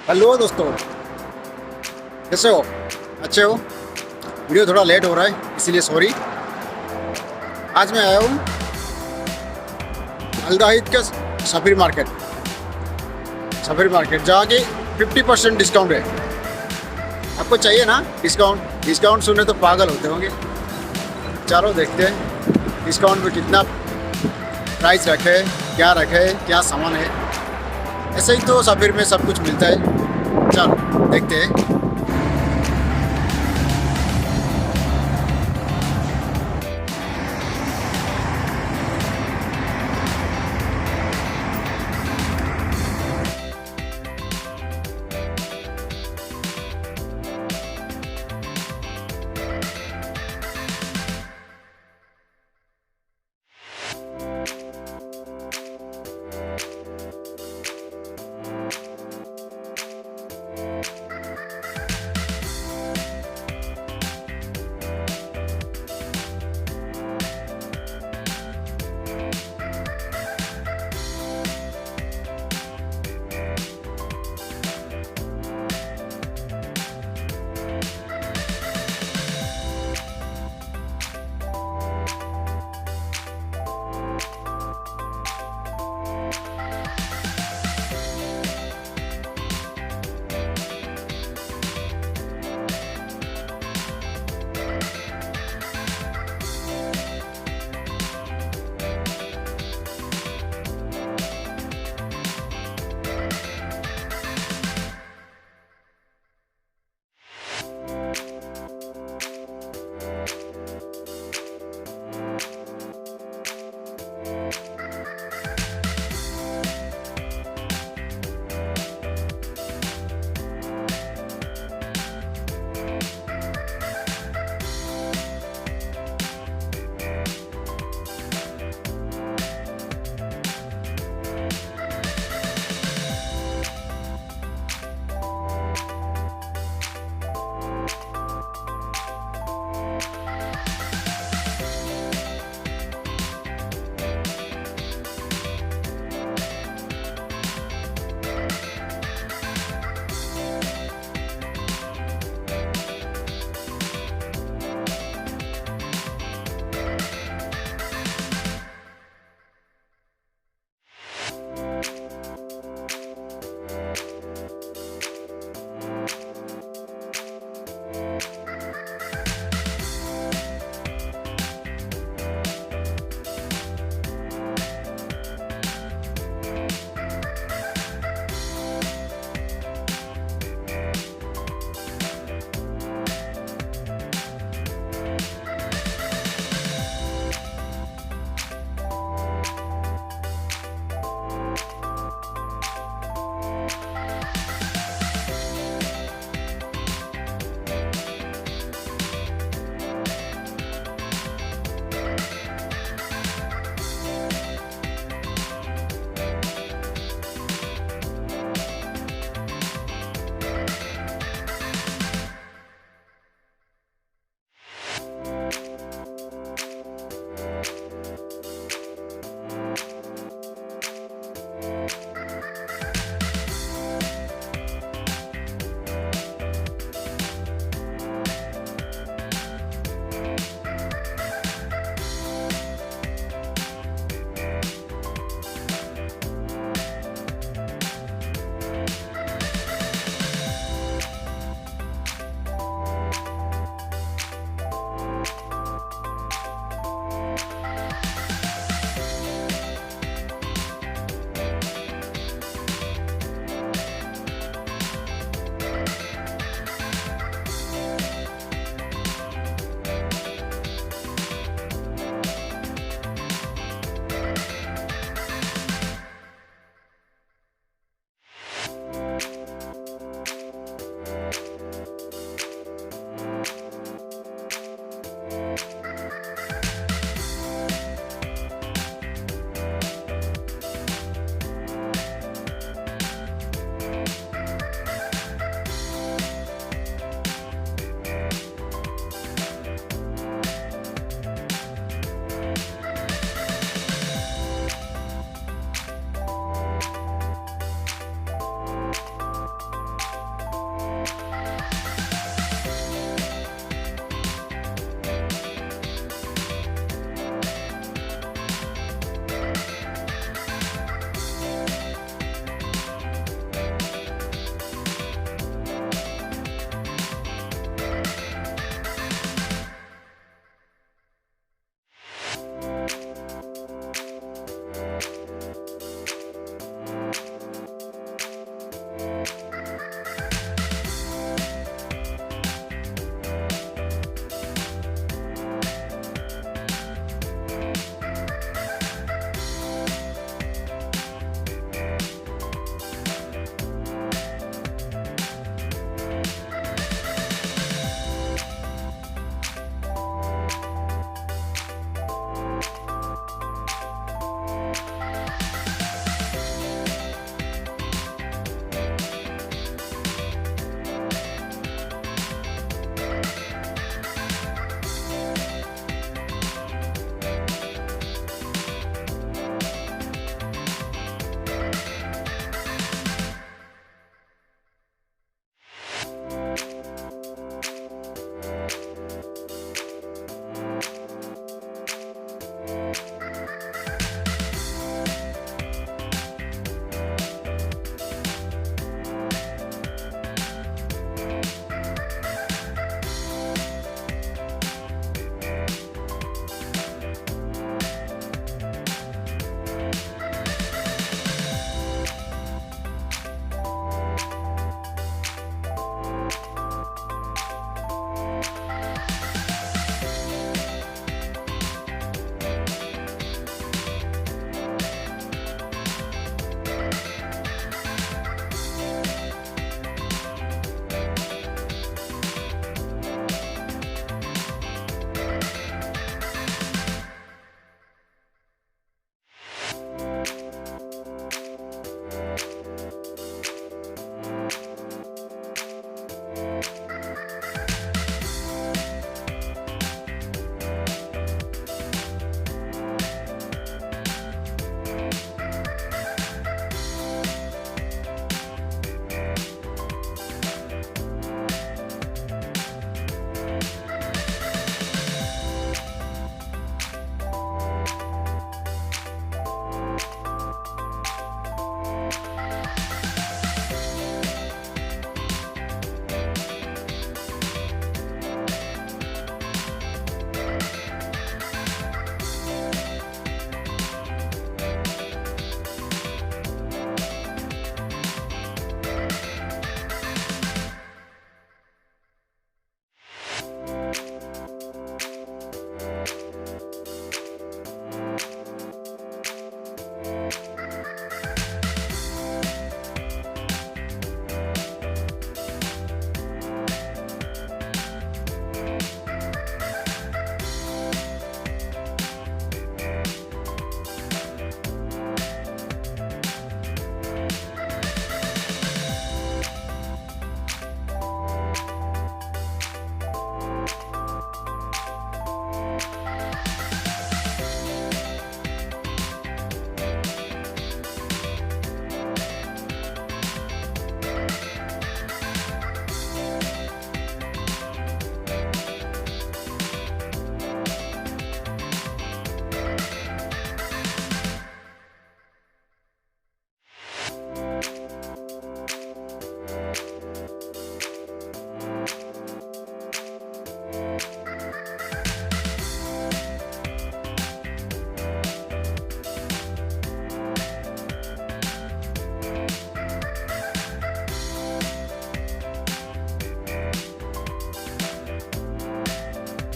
Hello दोस्तों, कैसे हो? अच्छे हो? वीडियो थोड़ा लेट हो रहा है इसीलिए सॉरी। आज मैं आया हूँ अलदाहिद के सफीर मार्केट जहाँ की 50% डिस्काउंट है। आपको चाहिए ना डिस्काउंट? डिस्काउंट सुने तो पागल होते होंगे। चलो देखते हैं डिस्काउंट में कितना प्राइस रखे, क्या रखे, क्या सामान है। ऐसे ही तो सफीर में सब कुछ मिलता है। चलो देखते हैं।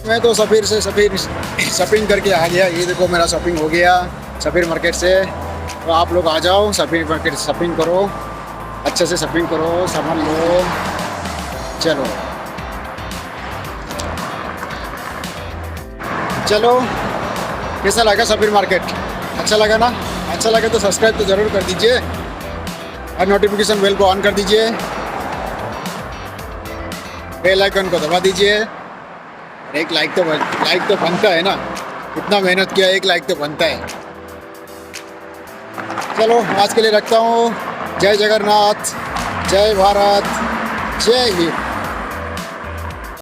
मैं तो सफ़ीर से सफ़ीर शॉपिंग करके आ गया। ये देखो मेरा शॉपिंग हो गया सफ़ीर मार्केट से। तो आप लोग आ जाओ सफ़ीर मार्केट शॉपिंग करो, अच्छे से शॉपिंग करो, सामान लो। चलो चलो, कैसा लगा सफ़ीर मार्केट? अच्छा लगा ना? अच्छा लगा तो सब्सक्राइब तो ज़रूर कर दीजिए और नोटिफिकेशन बेल को ऑन कर दीजिए, बेल आइकन को दबा दीजिए। एक लाइक तो बनता है ना, इतना मेहनत किया, एक लाइक तो बनता है। चलो आज के लिए रखता हूँ। जय जगन्नाथ, जय भारत, जय हिंद।